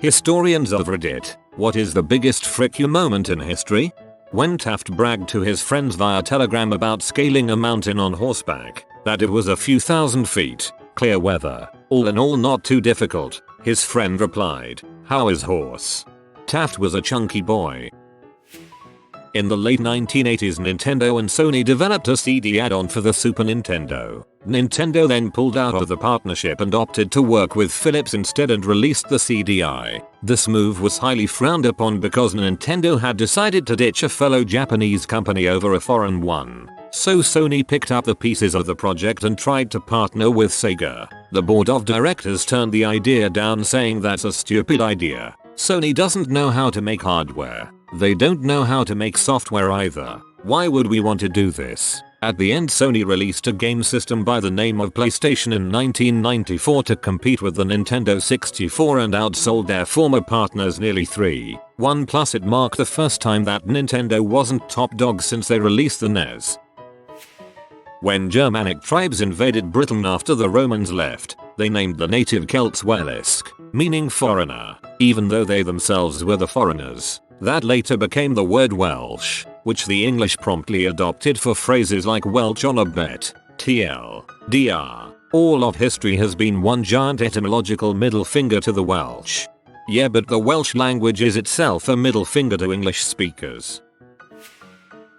Historians of Reddit, what is the biggest frick you moment in history? When Taft bragged to his friends via Telegram about scaling a mountain on horseback, that it was a few thousand feet, clear weather, all in all not too difficult, his friend replied, "How is horse?" Taft was a chunky boy. In the late 1980s, Nintendo and Sony developed a CD add-on for the Super Nintendo. Nintendo then pulled out of the partnership and opted to work with Philips instead and released the CDI. This move was highly frowned upon because Nintendo had decided to ditch a fellow Japanese company over a foreign one. So Sony picked up the pieces of the project and tried to partner with Sega. The board of directors turned the idea down, saying that's a stupid idea. Sony doesn't know how to make hardware. They don't know how to make software either. Why would we want to do this? At the end, Sony released a game system by the name of PlayStation in 1994 to compete with the Nintendo 64 and outsold their former partners nearly 3-1, plus it marked the first time that Nintendo wasn't top dog since they released the NES. When Germanic tribes invaded Britain after the Romans left, they named the native Celts Welsc, meaning foreigner, even though they themselves were the foreigners. That later became the word Welsh, which the English promptly adopted for phrases like Welch on a bet, TLDR. All of history has been one giant etymological middle finger to the Welsh. Yeah, but the Welsh language is itself a middle finger to English speakers.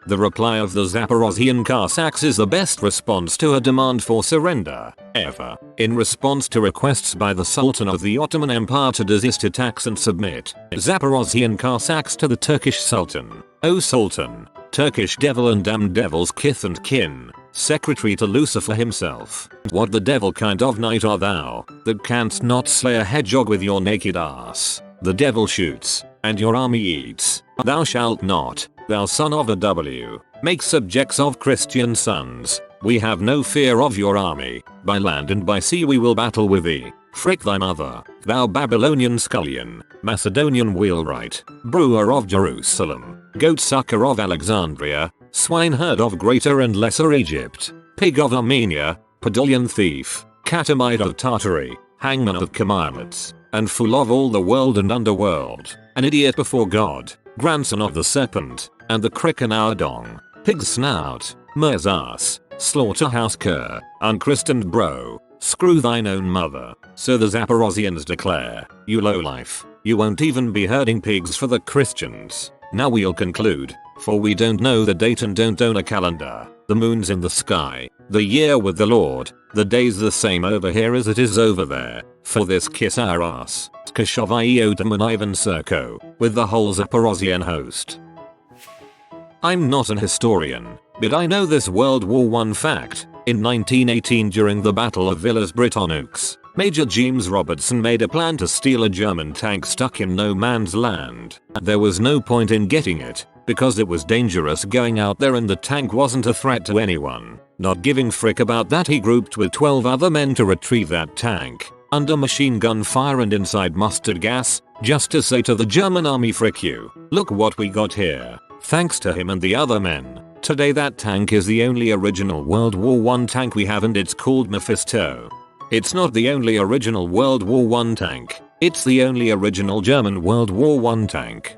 The reply of the Zaporozhian Cossacks is the best response to a demand for surrender ever. In response to requests by the Sultan of the Ottoman Empire to desist attacks and submit Zaporozhian Cossacks to the Turkish Sultan. O Sultan, Turkish devil and damned devil's kith and kin, secretary to Lucifer himself, what the devil kind of knight art thou, that canst not slay a hedgehog with your naked ass? The devil shoots, and your army eats. Thou shalt not, thou son of a W, make subjects of Christian sons. We have no fear of your army. By land and by sea we will battle with thee. Frick thy mother, thou Babylonian scullion, Macedonian wheelwright, brewer of Jerusalem, goat sucker of Alexandria, swineherd of Greater and Lesser Egypt, pig of Armenia, Podolian thief, catamite of Tartary, hangman of Kamiamets, and fool of all the world and underworld, an idiot before God, grandson of the serpent, and the crick in our dong, pig's snout, mer's ass, slaughterhouse cur, unchristened bro, screw thine own mother. So the Zaporozhians declare, you lowlife, you won't even be herding pigs for the Christians. Now we'll conclude, for we don't know the date and don't own a calendar, the moon's in the sky, the year with the Lord, the day's the same over here as it is over there, for this kiss our ass, Skashovai Otaman Ivan Serko, with the whole Zaporozhian host. I'm not an historian, but I know this World War I fact. In 1918, during the Battle of Villas Britanniques, Major James Robertson made a plan to steal a German tank stuck in no man's land. There was no point in getting it, because it was dangerous going out there and the tank wasn't a threat to anyone. Not giving frick about that, he grouped with 12 other men to retrieve that tank, under machine gun fire and inside mustard gas, just to say to the German army, frick you, look what we got here. Thanks to him and the other men, today that tank is the only original World War I tank we have, and it's called Mephisto. It's not the only original World War I tank, it's the only original German World War I tank.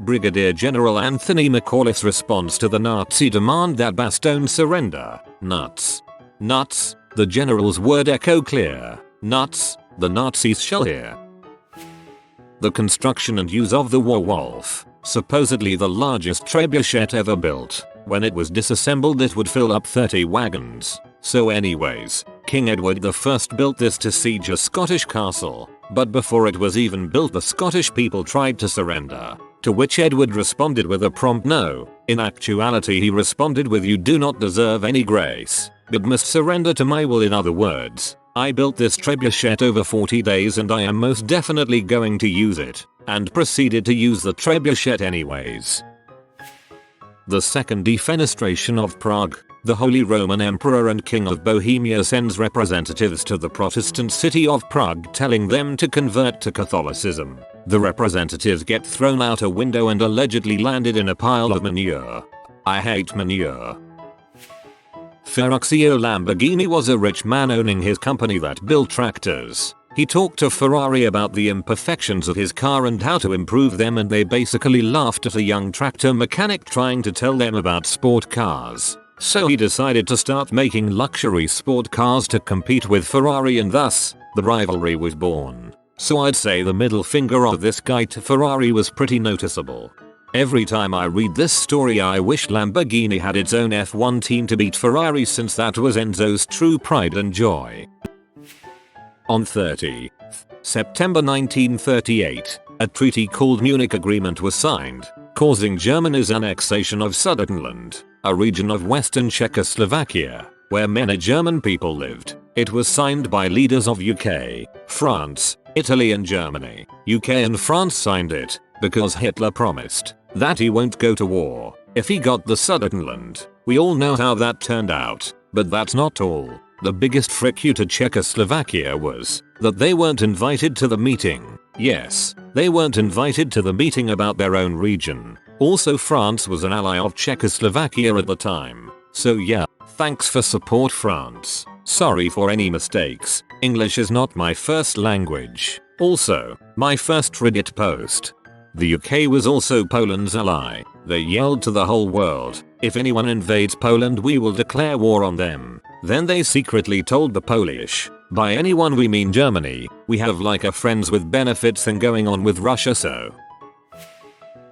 Brigadier General Anthony McAuliffe's response to the Nazi demand that Bastogne surrender. Nuts. Nuts. The general's word echo clear. Nuts. The Nazis shall hear. The construction and use of the Werwolf, supposedly the largest trebuchet ever built. When it was disassembled it would fill up 30 wagons. So anyways, King Edward I built this to siege a Scottish castle, but before it was even built the Scottish people tried to surrender, to which Edward responded with a prompt no. In actuality he responded with you do not deserve any grace, but must surrender to my will. In other words, I built this trebuchet over 40 days and I am most definitely going to use it, and proceeded to use the trebuchet anyways. The Second Defenestration of Prague. The Holy Roman Emperor and King of Bohemia sends representatives to the Protestant city of Prague telling them to convert to Catholicism. The representatives get thrown out a window and allegedly landed in a pile of manure. I hate manure. Ferraxio Lamborghini was a rich man owning his company that built tractors. He talked to Ferrari about the imperfections of his car and how to improve them, and they basically laughed at a young tractor mechanic trying to tell them about sport cars. So he decided to start making luxury sport cars to compete with Ferrari, and thus, the rivalry was born. So I'd say the middle finger of this guy to Ferrari was pretty noticeable. Every time I read this story I wish Lamborghini had its own F1 team to beat Ferrari, since that was Enzo's true pride and joy. On 30th September 1938, a treaty called Munich Agreement was signed, causing Germany's annexation of Sudetenland, a region of western Czechoslovakia, where many German people lived. It was signed by leaders of UK, France, Italy and Germany. UK and France signed it because Hitler promised that he won't go to war if he got the Sudetenland. We all know how that turned out, but that's not all. The biggest frick you to Czechoslovakia was that they weren't invited to the meeting. Yes, they weren't invited to the meeting about their own region. Also, France was an ally of Czechoslovakia at the time. So yeah, thanks for support, France. Sorry for any mistakes. English is not my first language. Also, my first Reddit post. The UK was also Poland's ally. They yelled to the whole world, if anyone invades Poland we will declare war on them. Then they secretly told the Polish, by anyone we mean Germany, we have like a friends with benefits thing going on with Russia. So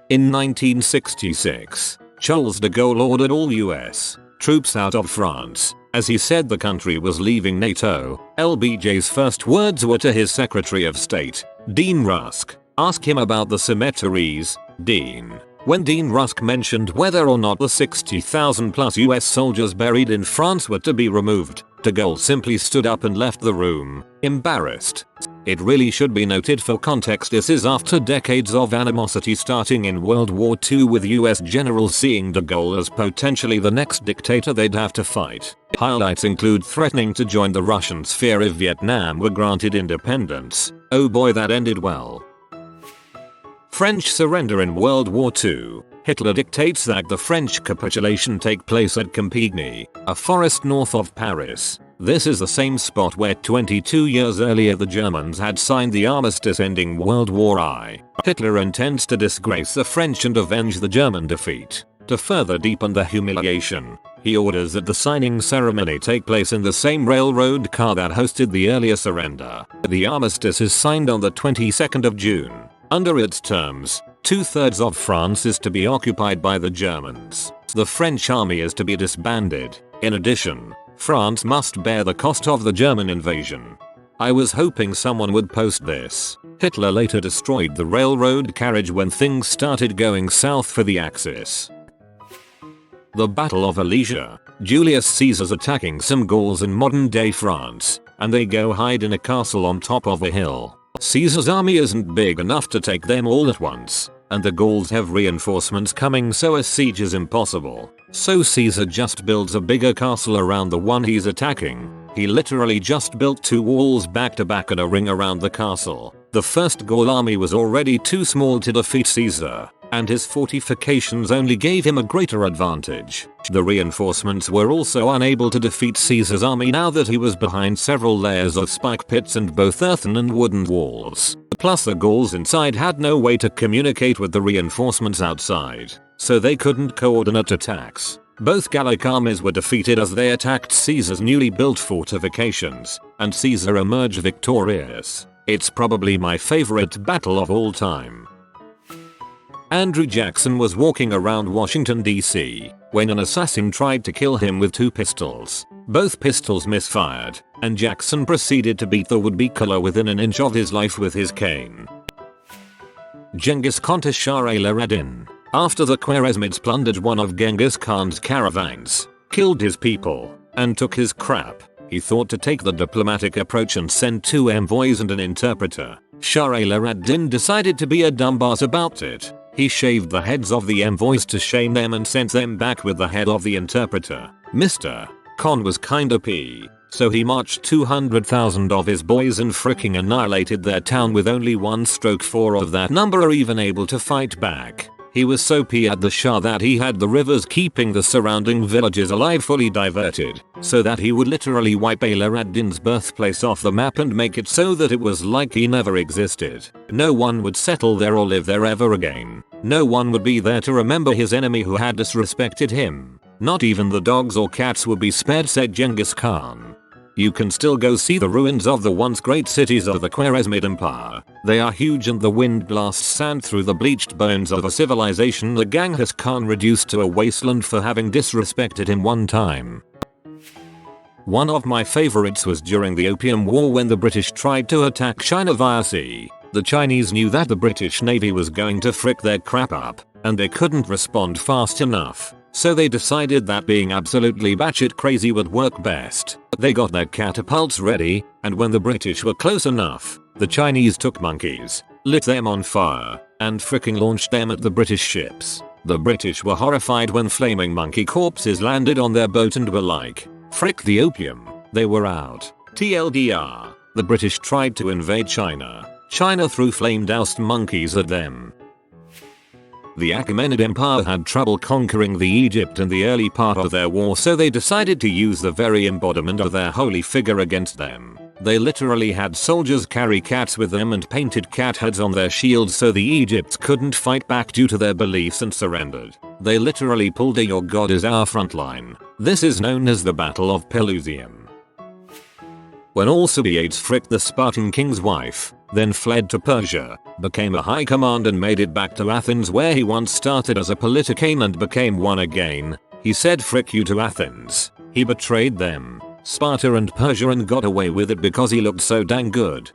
in 1966, Charles de Gaulle ordered all US troops out of France, as he said the country was leaving NATO. LBJ's first words were to his Secretary of State, Dean Rusk. Ask him about the cemeteries, Dean. When Dean Rusk mentioned whether or not the 60,000 plus US soldiers buried in France were to be removed, de Gaulle simply stood up and left the room, embarrassed. It really should be noted for context this is after decades of animosity starting in World War II, with US generals seeing de Gaulle as potentially the next dictator they'd have to fight. Highlights include threatening to join the Russian sphere if Vietnam were granted independence. Oh boy, that ended well. French surrender in World War II. Hitler dictates that the French capitulation take place at Compiègne, a forest north of Paris. This is the same spot where 22 years earlier the Germans had signed the armistice ending World War I. Hitler intends to disgrace the French and avenge the German defeat. To further deepen the humiliation, he orders that the signing ceremony take place in the same railroad car that hosted the earlier surrender. The armistice is signed on the 22nd of June. Under its terms, 2/3 of France is to be occupied by the Germans. The French army is to be disbanded. In addition, France must bear the cost of the German invasion. I was hoping someone would post this. Hitler later destroyed the railroad carriage when things started going south for the Axis. The Battle of Pelusium. Julius Caesar's attacking some Gauls in modern-day France, and they go hide in a castle on top of a hill. Caesar's army isn't big enough to take them all at once, and the Gauls have reinforcements coming, so a siege is impossible. So Caesar just builds a bigger castle around the one he's attacking. He literally just built 2 walls back to back and a ring around the castle. The first Gaul army was already too small to defeat Caesar, and his fortifications only gave him a greater advantage. The reinforcements were also unable to defeat Caesar's army now that he was behind several layers of spike pits and both earthen and wooden walls. Plus the Gauls inside had no way to communicate with the reinforcements outside, so they couldn't coordinate attacks. Both Gallic armies were defeated as they attacked Caesar's newly built fortifications, and Caesar emerged victorious. It's probably my favorite battle of all time. Andrew Jackson was walking around Washington, D.C. when an assassin tried to kill him with 2 pistols. Both pistols misfired, and Jackson proceeded to beat the would-be killer within an inch of his life with his cane. Genghis Khan to Shah al-Din. After the Khwarezmids plundered one of Genghis Khan's caravans, killed his people, and took his crap, he thought to take the diplomatic approach and send 2 envoys and an interpreter. Shah al-Din decided to be a dumbass about it. He shaved the heads of the envoys to shame them and sent them back with the head of the interpreter. Mr. Khan was kinda pee, so he marched 200,000 of his boys and fricking annihilated their town with only 1 stroke. 4 of that number are even able to fight back. He was so pissed at the Shah that he had the rivers keeping the surrounding villages alive fully diverted, so that he would literally wipe Ala ad-Din's birthplace off the map and make it so that it was like he never existed. No one would settle there or live there ever again. No one would be there to remember his enemy who had disrespected him. Not even the dogs or cats would be spared, said Genghis Khan. You can still go see the ruins of the once great cities of the Khwarezmid Empire. They are huge and the wind blasts sand through the bleached bones of a civilization that Genghis Khan reduced to a wasteland for having disrespected him one time. One of my favorites was during the Opium War when the British tried to attack China via sea. The Chinese knew that the British Navy was going to frick their crap up, and they couldn't respond fast enough. So they decided that being absolutely batshit crazy would work best. They got their catapults ready, and when the British were close enough, the Chinese took monkeys, lit them on fire, and fricking launched them at the British ships. The British were horrified when flaming monkey corpses landed on their boat and were like, frick the opium. They were out. TLDR. The British tried to invade China. China threw flame-doused monkeys at them. The Achaemenid Empire had trouble conquering the Egypt in the early part of their war, so they decided to use the very embodiment of their holy figure against them. They literally had soldiers carry cats with them and painted cat heads on their shields so the Egypts couldn't fight back due to their beliefs and surrendered. They literally pulled a "your god is our frontline." This is known as the Battle of Pelusium. When Alcibiades fricked the Spartan king's wife, then fled to Persia, became a high command and made it back to Athens where he once started as a politician and became one again, he said frick you to Athens. He betrayed them, Sparta and Persia, and got away with it because he looked so dang good.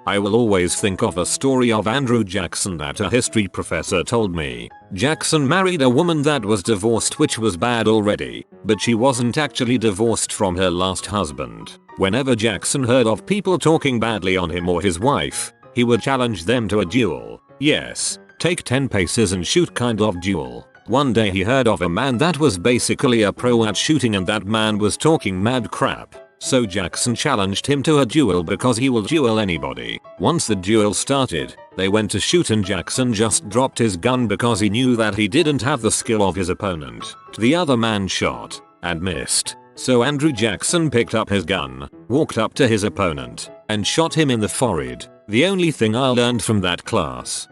I will always think of a story of Andrew Jackson that a history professor told me. Jackson married a woman that was divorced, which was bad already, but she wasn't actually divorced from her last husband. Whenever Jackson heard of people talking badly on him or his wife, he would challenge them to a duel. Yes, take 10 paces and shoot kind of duel. One day he heard of a man that was basically a pro at shooting and that man was talking mad crap. So Jackson challenged him to a duel because he will duel anybody. Once the duel started, they went to shoot and Jackson just dropped his gun because he knew that he didn't have the skill of his opponent. The other man shot and missed. So Andrew Jackson picked up his gun, walked up to his opponent, and shot him in the forehead. The only thing I learned from that class.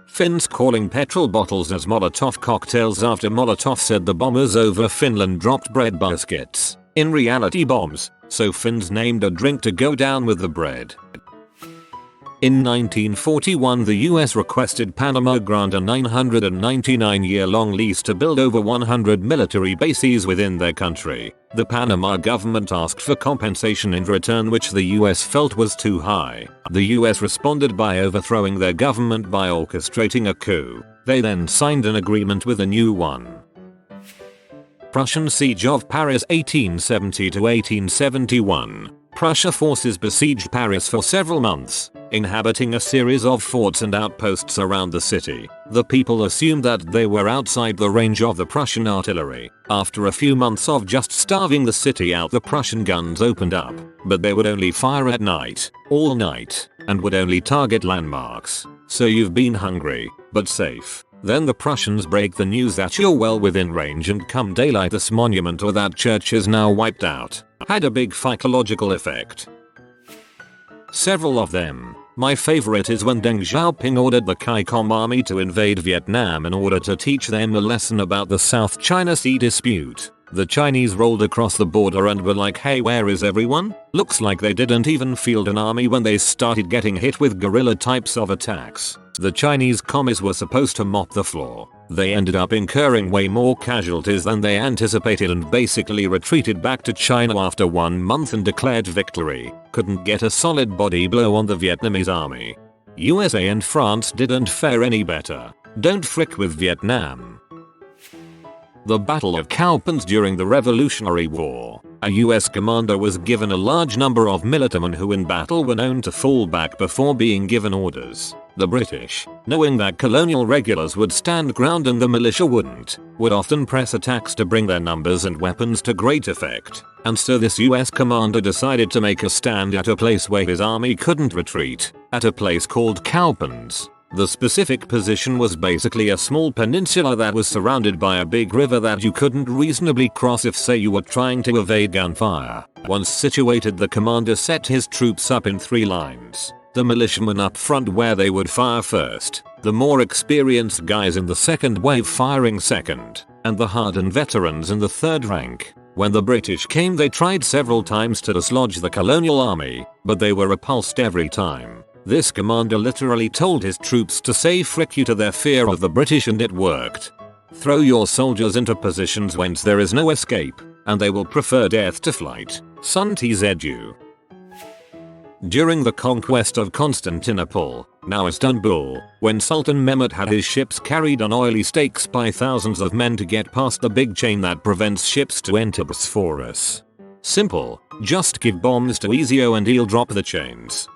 Finns calling petrol bottles as Molotov cocktails after Molotov said the bombers over Finland dropped bread baskets. In reality bombs, so Finns named a drink to go down with the bread. In 1941 the US requested Panama grant a 999-year-long lease to build over 100 military bases within their country. The Panama government asked for compensation in return, which the US felt was too high. The US responded by overthrowing their government by orchestrating a coup. They then signed an agreement with a new one. Prussian siege of Paris 1870 to 1871. Prussia forces besieged Paris for several months, inhabiting a series of forts and outposts around the city. The people assumed that they were outside the range of the Prussian artillery. After a few months of just starving the city out, the Prussian guns opened up, but they would only fire at night, all night, and would only target landmarks. So you've been hungry, but safe. Then the Prussians break the news that you're well within range, and come daylight this monument or that church is now wiped out. Had a big psychological effect. Several of them. My favorite is when Deng Xiaoping ordered the CAICOM army to invade Vietnam in order to teach them a lesson about the South China Sea dispute. The Chinese rolled across the border and were like, hey, where is everyone? Looks like they didn't even field an army when they started getting hit with guerrilla types of attacks. The Chinese commies were supposed to mop the floor. They ended up incurring way more casualties than they anticipated and basically retreated back to China after 1 month and declared victory. Couldn't get a solid body blow on the Vietnamese army. USA and France didn't fare any better. Don't frick with Vietnam. The Battle of Cowpens during the Revolutionary War. A US commander was given a large number of militiamen who in battle were known to fall back before being given orders. The British, knowing that colonial regulars would stand ground and the militia wouldn't, would often press attacks to bring their numbers and weapons to great effect. And so this US commander decided to make a stand at a place where his army couldn't retreat, at a place called Cowpens. The specific position was basically a small peninsula that was surrounded by a big river that you couldn't reasonably cross if say you were trying to evade gunfire. Once situated, the commander set his troops up in 3 lines. The militiamen up front where they would fire first, the more experienced guys in the second wave firing second, and the hardened veterans in the third rank. When the British came, they tried several times to dislodge the colonial army, but they were repulsed every time. This commander literally told his troops to say frick you to their fear of the British, and it worked. Throw your soldiers into positions whence there is no escape, and they will prefer death to flight. Sun Tzu. During the conquest of Constantinople, now Istanbul, when Sultan Mehmet had his ships carried on oily stakes by thousands of men to get past the big chain that prevents ships to enter Bosphorus. Simple, just give bombs to Ezio and he'll drop the chains.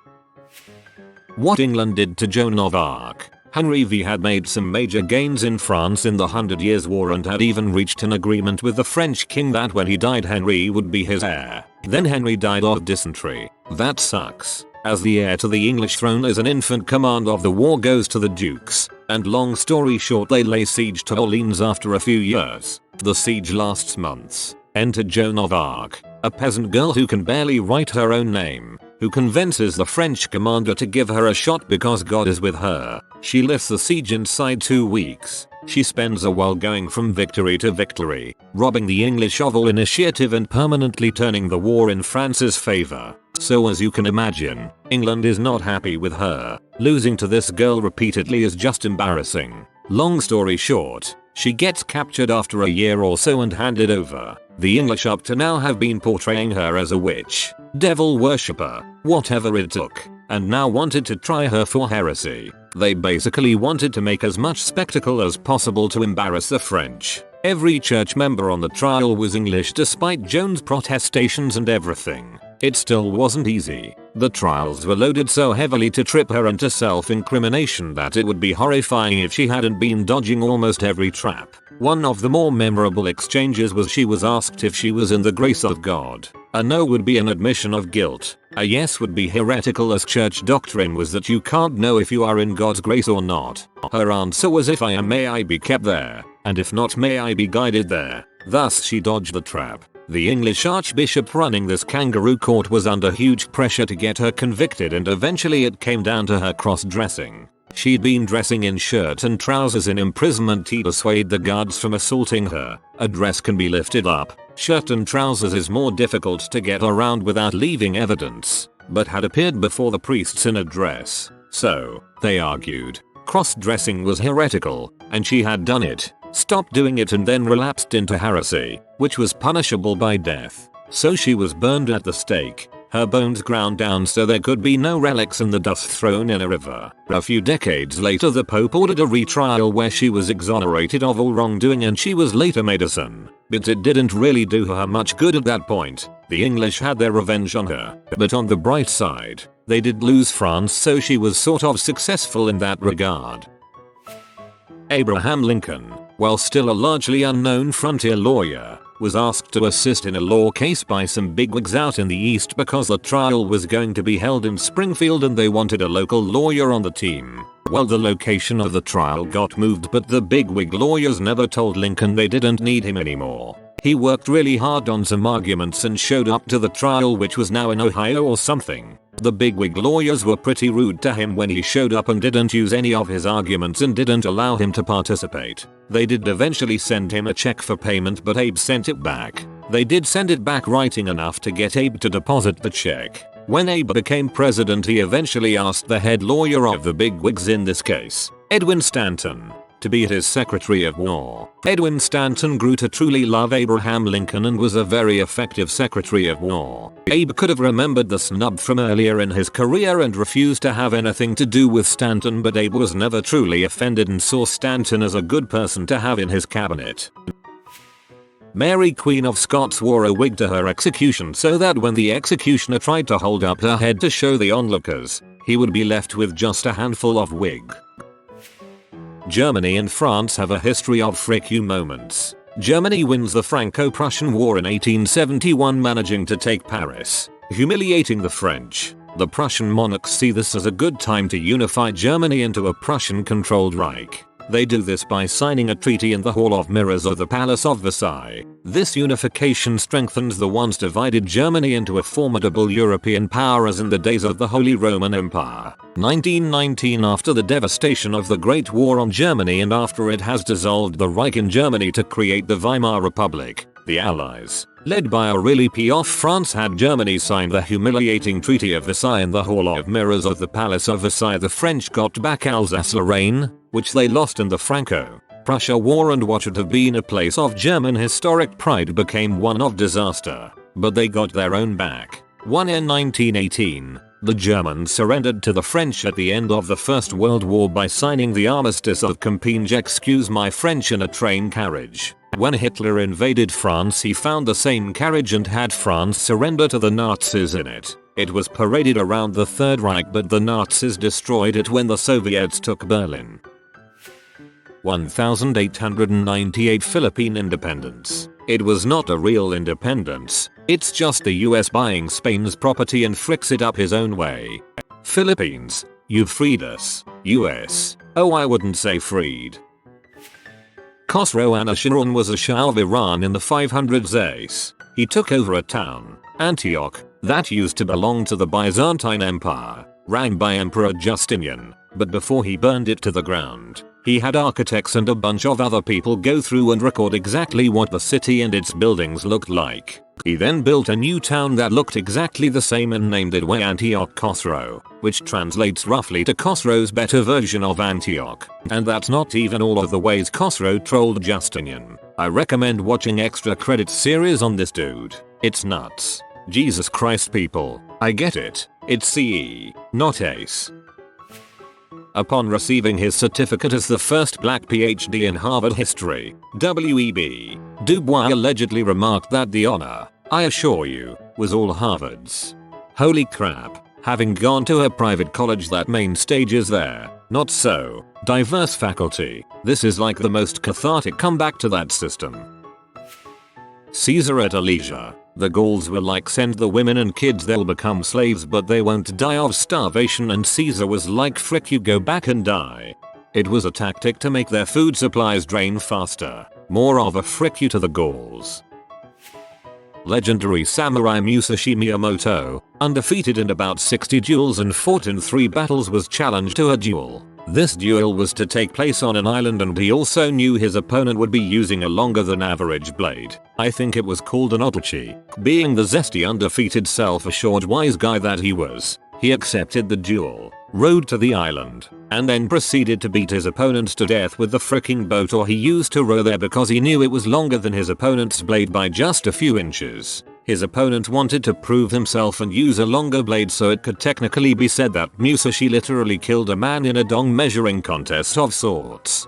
What England did to Joan of Arc. Henry V had made some major gains in France in the 100 Years' War and had even reached an agreement with the French king that when he died Henry would be his heir. Then Henry died of dysentery. That sucks. As the heir to the English throne as an infant, command of the war goes to the dukes, and long story short, they lay siege to Orleans after a few years. The siege lasts months. Enter Joan of Arc, a peasant girl who can barely write her own name, who convinces the French commander to give her a shot because God is with her. She lifts the siege inside 2 weeks. She spends a while going from victory to victory, robbing the English of all initiative and permanently turning the war in France's favor. So as you can imagine, England is not happy with her. Losing to this girl repeatedly is just embarrassing. Long story short, she gets captured after a year or so and handed over. The English up to now have been portraying her as a witch, devil worshipper, whatever it took, and now wanted to try her for heresy. They basically wanted to make as much spectacle as possible to embarrass the French. Every church member on the trial was English despite Joan's protestations and everything. It still wasn't easy. The trials were loaded so heavily to trip her into self-incrimination that it would be horrifying if she hadn't been dodging almost every trap. One of the more memorable exchanges was she was asked if she was in the grace of God. A no would be an admission of guilt. A yes would be heretical, as church doctrine was that you can't know if you are in God's grace or not. Her answer was, if I am, may I be kept there, and if not, may I be guided there. Thus she dodged the trap. The English archbishop running this kangaroo court was under huge pressure to get her convicted, and eventually it came down to her cross-dressing. She'd been dressing in shirt and trousers in imprisonment to dissuade the guards from assaulting her. A dress can be lifted up. Shirt and trousers is more difficult to get around without leaving evidence, but had appeared before the priests in a dress. So, they argued, cross-dressing was heretical, and she had done it, stopped doing it, and then relapsed into heresy, which was punishable by death. So she was burned at the stake, her bones ground down so there could be no relics, and the dust thrown in a river. A few decades later, the Pope ordered a retrial where she was exonerated of all wrongdoing, and she was later made a son. But it didn't really do her much good at that point. The English had their revenge on her. But on the bright side, they did lose France, so she was sort of successful in that regard. Abraham Lincoln, while still a largely unknown frontier lawyer, was asked to assist in a law case by some bigwigs out in the East because the trial was going to be held in Springfield and they wanted a local lawyer on the team. Well, the location of the trial got moved, but the bigwig lawyers never told Lincoln they didn't need him anymore. He worked really hard on some arguments and showed up to the trial, which was now in Ohio or something. The bigwig lawyers were pretty rude to him when he showed up and didn't use any of his arguments and didn't allow him to participate. They did eventually send him a check for payment, but Abe sent it back. They did send it back writing enough to get Abe to deposit the check. When Abe became president, he eventually asked the head lawyer of the bigwigs in this case, Edwin Stanton, to be his Secretary of War. Edwin Stanton grew to truly love Abraham Lincoln and was a very effective Secretary of War. Abe could have remembered the snub from earlier in his career and refused to have anything to do with Stanton, but Abe was never truly offended and saw Stanton as a good person to have in his cabinet. Mary, Queen of Scots, wore a wig to her execution so that when the executioner tried to hold up her head to show the onlookers, he would be left with just a handful of wig. Germany and France have a history of frick you moments. Germany wins the Franco-Prussian War in 1871, managing to take Paris, humiliating the French. The Prussian monarchs see this as a good time to unify Germany into a Prussian-controlled Reich. They do this by signing a treaty in the Hall of Mirrors of the Palace of Versailles. This unification strengthens the once divided Germany into a formidable European power as in the days of the Holy Roman Empire. 1919. After the devastation of the Great War on Germany and after it has dissolved the Reich in Germany to create the Weimar Republic, the Allies, led by a really off France, had Germany sign the humiliating Treaty of Versailles in the Hall of Mirrors of the Palace of Versailles. The French got back Alsace-Lorraine, which they lost in the Franco-Prussia War, and what should have been a place of German historic pride became one of disaster. But they got their own back. 1 in 1918, the Germans surrendered to the French at the end of the First World War by signing the Armistice of Compiègne. Excuse my French. In a train carriage. When Hitler invaded France, he found the same carriage and had France surrender to the Nazis in it. It was paraded around the Third Reich, but the Nazis destroyed it when the Soviets took Berlin. 1898 Philippine Independence. It was not a real independence, it's just the US buying Spain's property and fricks it up his own way. Philippines, you've freed us. US, oh, I wouldn't say freed. Khosrow Anushirwan was a Shah of Iran in the 500s ACE. He took over a town, Antioch, that used to belong to the Byzantine Empire, run by Emperor Justinian, but before he burned it to the ground, he had architects and a bunch of other people go through and record exactly what the city and its buildings looked like. He then built a new town that looked exactly the same and named it Antioch Khosrow, which translates roughly to Khosrow's better version of Antioch. And that's not even all of the ways Khosrow trolled Justinian. I recommend watching extra credits series on this dude. It's nuts. Jesus Christ, people, I get it. It's CE, not ACE. Upon receiving his certificate as the first black PhD in Harvard history, W.E.B. Du Bois allegedly remarked that the honor, I assure you, was all Harvard's. Holy crap, having gone to a private college that main stage is there, not so, diverse faculty, this is like the most cathartic comeback to that system. Caesar at Alesia. The Gauls were like, send the women and kids, they'll become slaves but they won't die of starvation, and Caesar was like, frick you, go back and die. It was a tactic to make their food supplies drain faster. More of a frick you to the Gauls. Legendary samurai Musashi Miyamoto, undefeated in about 60 duels and fought in 3 battles, was challenged to a duel. This duel was to take place on an island, and he also knew his opponent would be using a longer than average blade. I think it was called an otochi. Being the zesty, undefeated, self-assured wise guy that he was, he accepted the duel, rode to the island, and then proceeded to beat his opponents to death with the fricking boat or he used to row there, because he knew it was longer than his opponent's blade by just a few inches. His opponent wanted to prove himself and use a longer blade, so it could technically be said that Musashi literally killed a man in a dong measuring contest of sorts.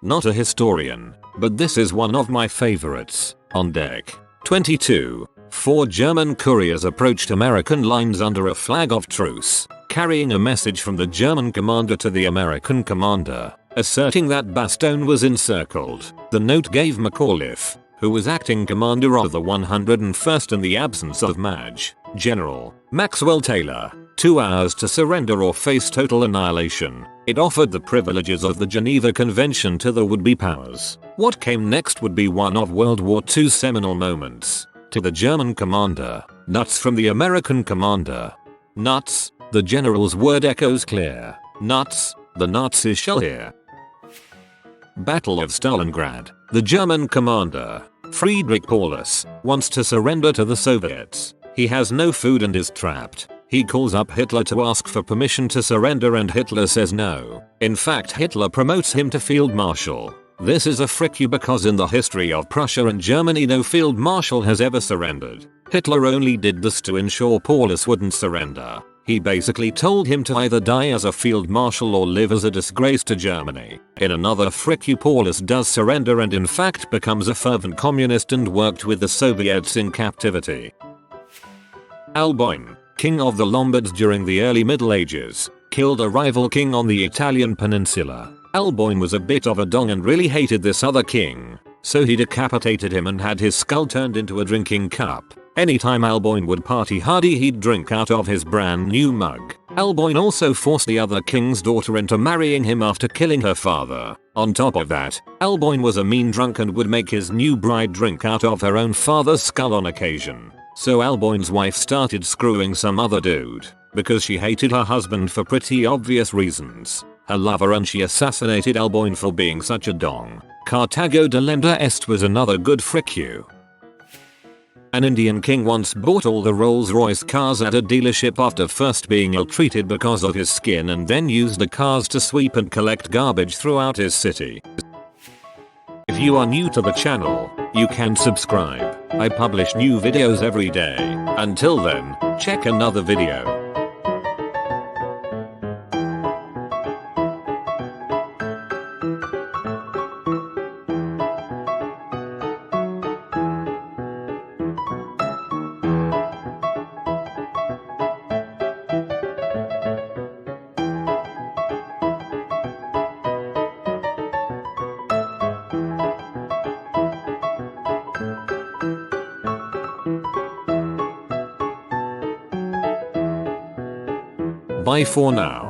Not a historian, but this is one of my favorites. On deck 22, 4 German couriers approached American lines under a flag of truce, carrying a message from the German commander to the American commander, asserting that Bastogne was encircled. The note gave McAuliffe, who was acting commander of the 101st in the absence of Maj. General Maxwell Taylor, 2 hours to surrender or face total annihilation. It offered the privileges of the Geneva Convention to the would-be powers. What came next would be one of World War II's seminal moments. To the German commander, nuts from the American commander. Nuts, the general's word echoes clear. Nuts, the Nazis shall hear. Battle of Stalingrad. The German commander, Friedrich Paulus, wants to surrender to the Soviets. He has no food and is trapped. He calls up Hitler to ask for permission to surrender and Hitler says no. In fact, Hitler promotes him to field marshal. This is a frick you, because in the history of Prussia and Germany no field marshal has ever surrendered. Hitler only did this to ensure Paulus wouldn't surrender. He basically told him to either die as a field marshal or live as a disgrace to Germany. In another frick you, Paulus does surrender and in fact becomes a fervent communist and worked with the Soviets in captivity. Alboyn, king of the Lombards during the early Middle Ages, killed a rival king on the Italian peninsula. Alboyn was a bit of a dong and really hated this other king, so he decapitated him and had his skull turned into a drinking cup. Anytime Alboyn would party hardy, he'd drink out of his brand new mug. Alboyn also forced the other king's daughter into marrying him after killing her father. On top of that, Alboyn was a mean drunk and would make his new bride drink out of her own father's skull on occasion. So Alboyn's wife started screwing some other dude, because she hated her husband for pretty obvious reasons. Her lover, and she assassinated Alboyn for being such a dong. Carthago de Lenda Est was another good frick you. An Indian king once bought all the Rolls-Royce cars at a dealership after first being ill-treated because of his skin, and then used the cars to sweep and collect garbage throughout his city. If you are new to the channel, you can subscribe. I publish new videos every day. Until then, check another video. Bye for now.